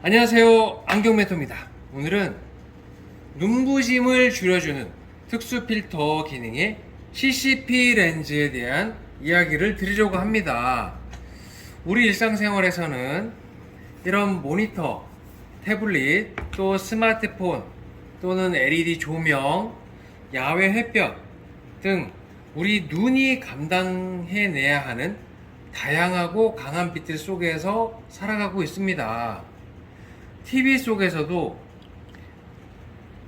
안녕하세요, 안경멘토입니다. 오늘은 눈부심을 줄여주는 특수 필터 기능의 CCP 렌즈에 대한 이야기를 드리려고 합니다. 우리 일상생활에서는 이런 모니터, 태블릿, 또 스마트폰, 또는 LED 조명, 야외 햇볕 등 우리 눈이 감당해내야 하는 다양하고 강한 빛들 속에서 살아가고 있습니다. TV 속에서도,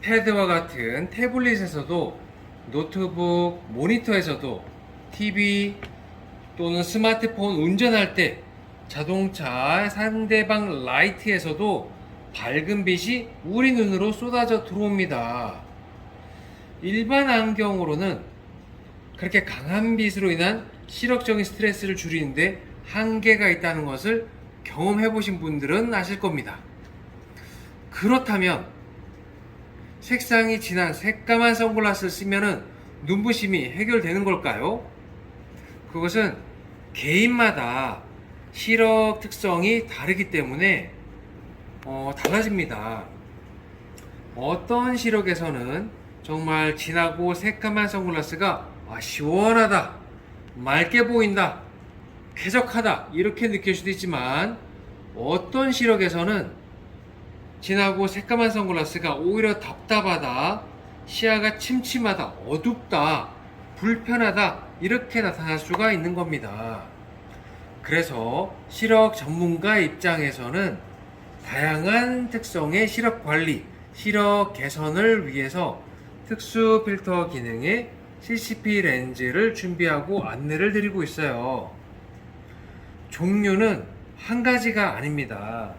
패드와 같은 태블릿에서도, 노트북, 모니터에서도, TV 또는 스마트폰 운전할 때, 자동차 상대방 라이트에서도 밝은 빛이 우리 눈으로 쏟아져 들어옵니다. 일반 안경으로는 그렇게 강한 빛으로 인한 시력적인 스트레스를 줄이는데 한계가 있다는 것을 경험해 보신 분들은 아실 겁니다. 그렇다면 색상이 진한 새까만 선글라스를 쓰면은 눈부심이 해결되는 걸까요? 그것은 개인마다 시력 특성이 다르기 때문에 달라집니다. 어떤 시력에서는 정말 진하고 새까만 선글라스가 시원하다, 맑게 보인다, 쾌적하다 이렇게 느낄 수도 있지만, 어떤 시력에서는 진하고 새까만 선글라스가 오히려 답답하다, 시야가 침침하다, 어둡다, 불편하다 이렇게 나타날 수가 있는 겁니다. 그래서 시력 전문가 입장에서는 다양한 특성의 시력 관리, 시력 개선을 위해서 특수 필터 기능의 CCP 렌즈를 준비하고 안내를 드리고 있어요. 종류는 한 가지가 아닙니다.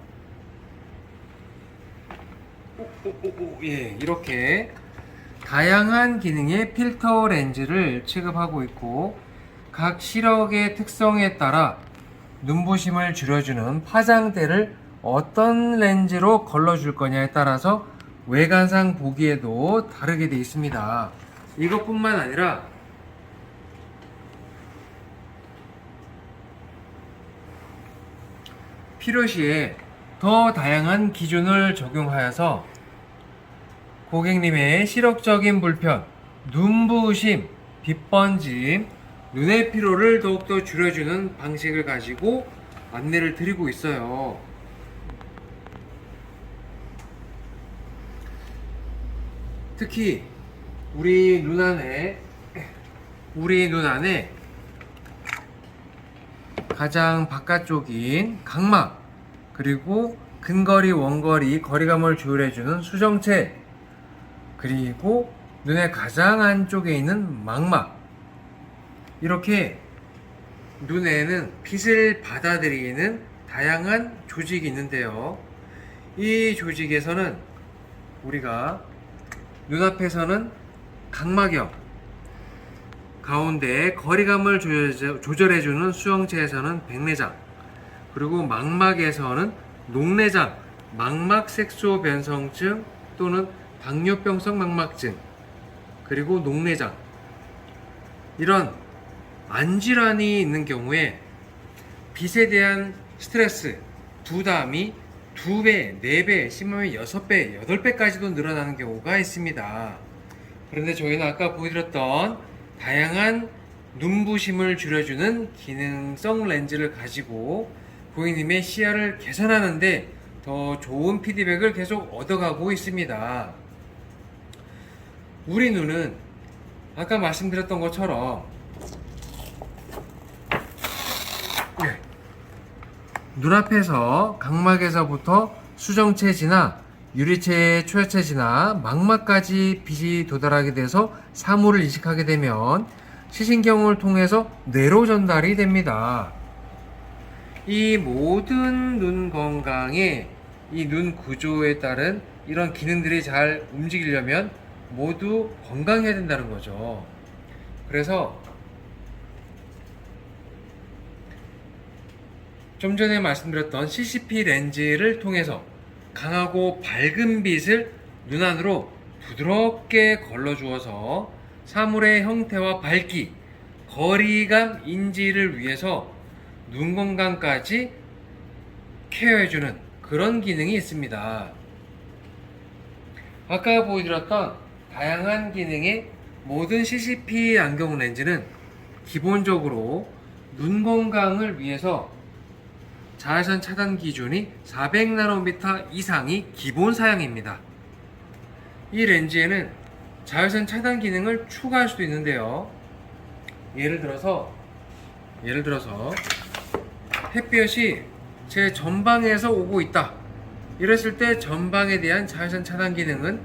이렇게 다양한 기능의 필터 렌즈를 취급하고 있고, 각 시력의 특성에 따라 눈부심을 줄여주는 파장대를 어떤 렌즈로 걸러줄 거냐에 따라서 외관상 보기에도 다르게 되어 있습니다. 이것뿐만 아니라 필요시에 더 다양한 기준을 적용하여서 고객님의 시력적인 불편, 눈부심, 빛번짐, 눈의 피로를 더욱더 줄여주는 방식을 가지고 안내를 드리고 있어요. 특히 우리 눈 안에 가장 바깥쪽인 각막, 그리고 근거리, 원거리, 거리감을 조율해주는 수정체, 그리고 눈의 가장 안쪽에 있는 망막, 이렇게 눈에는 빛을 받아들이는 다양한 조직이 있는데요. 이 조직에서는 우리가 눈앞에서는 각막염, 가운데 거리감을 조절해주는 수정체에서는 백내장, 그리고 망막에서는 녹내장, 망막색소 변성증 또는 당뇨병성 망막증, 그리고 녹내장, 이런 안질환이 있는 경우에 빛에 대한 스트레스, 부담이 2배, 4배, 심하면 6배, 8배까지도 늘어나는 경우가 있습니다. 그런데 저희는 아까 보여드렸던 다양한 눈부심을 줄여주는 기능성 렌즈를 가지고 고객님의 시야를 개선하는데 더 좋은 피드백을 계속 얻어가고 있습니다. 우리 눈은 아까 말씀드렸던 것처럼 눈앞에서 각막에서부터 수정체 지나 유리체의 초여체 지나 망막까지 빛이 도달하게 돼서 사물을 인식하게 되면 시신경을 통해서 뇌로 전달이 됩니다. 이 모든 눈 건강에, 이 눈 구조에 따른 이런 기능들이 잘 움직이려면 모두 건강해야 된다는 거죠. 그래서 좀 전에 말씀드렸던 CCP 렌즈를 통해서 강하고 밝은 빛을 눈 안으로 부드럽게 걸러주어서 사물의 형태와 밝기, 거리감 인지를 위해서 눈 건강까지 케어해주는 그런 기능이 있습니다. 아까 보여드렸던 다양한 기능의 모든 CCP 안경 렌즈는 기본적으로 눈 건강을 위해서 자외선 차단 기준이 400나노미터 이상이 기본 사양입니다. 이 렌즈에는 자외선 차단 기능을 추가할 수도 있는데요. 예를 들어서 햇볕이 제 전방에서 오고 있다, 이랬을 때 전방에 대한 자외선 차단 기능은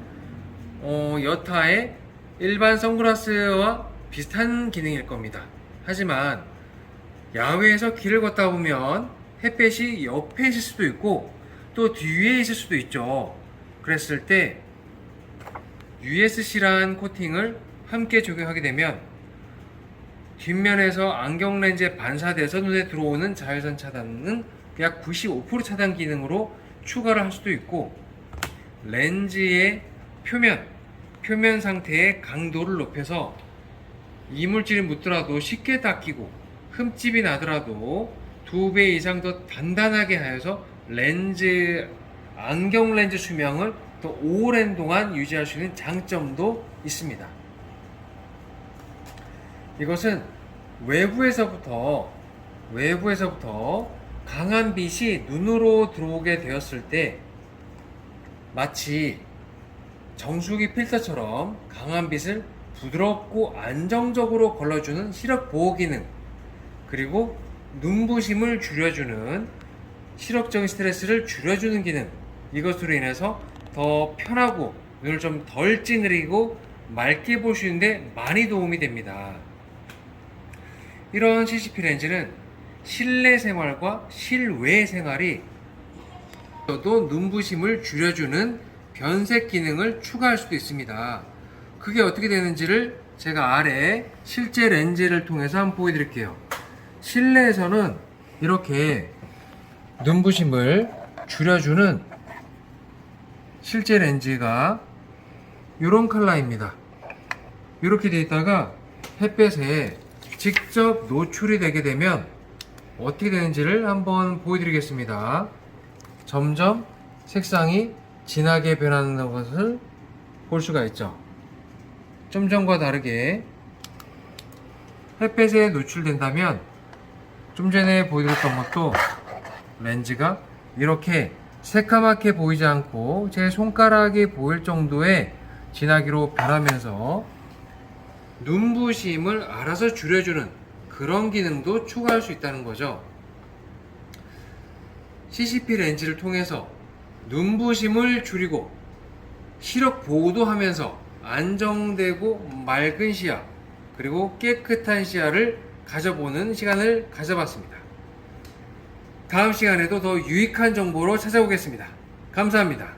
여타의 일반 선글라스와 비슷한 기능일 겁니다. 하지만 야외에서 길을 걷다 보면 햇볕이 옆에 있을 수도 있고 또 뒤에 있을 수도 있죠. 그랬을 때 USC라는 코팅을 함께 적용하게 되면 뒷면에서 안경 렌즈에 반사돼서 눈에 들어오는 자외선 차단은 약 95% 차단 기능으로 추가를 할 수도 있고, 렌즈의 표면 상태의 강도를 높여서 이물질이 묻더라도 쉽게 닦이고 흠집이 나더라도 2배 이상 더 단단하게 하여서 안경 렌즈 수명을 더 오랜 동안 유지할 수 있는 장점도 있습니다. 이것은 외부에서부터 강한 빛이 눈으로 들어오게 되었을 때 마치 정수기 필터처럼 강한 빛을 부드럽고 안정적으로 걸러주는 시력 보호 기능, 그리고 눈부심을 줄여주는 시력적인 스트레스를 줄여주는 기능, 이것으로 인해서 더 편하고 눈을 좀 덜 찌그리고 맑게 볼 수 있는데 많이 도움이 됩니다. 이런 CCP 렌즈는 실내 생활과 실외 생활이 또 눈부심을 줄여주는 변색 기능을 추가할 수도 있습니다. 그게 어떻게 되는지를 제가 아래 실제 렌즈를 통해서 한번 보여드릴게요. 실내에서는 이렇게 눈부심을 줄여주는 실제 렌즈가 이런 컬러입니다. 이렇게 되어 있다가 햇볕에 직접 노출이 되게 되면 어떻게 되는지를 한번 보여드리겠습니다. 점점 색상이 진하게 변하는 것을 볼 수가 있죠. 좀 전과 다르게 햇볕에 노출된다면 좀 전에 보여드렸던 것도 렌즈가 이렇게 새까맣게 보이지 않고 제 손가락이 보일 정도의 진하기로 변하면서 눈부심을 알아서 줄여주는 그런 기능도 추가할 수 있다는 거죠. CCP 렌즈를 통해서 눈부심을 줄이고 시력 보호도 하면서 안정되고 맑은 시야, 그리고 깨끗한 시야를 가져보는 시간을 가져봤습니다. 다음 시간에도 더 유익한 정보로 찾아오겠습니다. 감사합니다.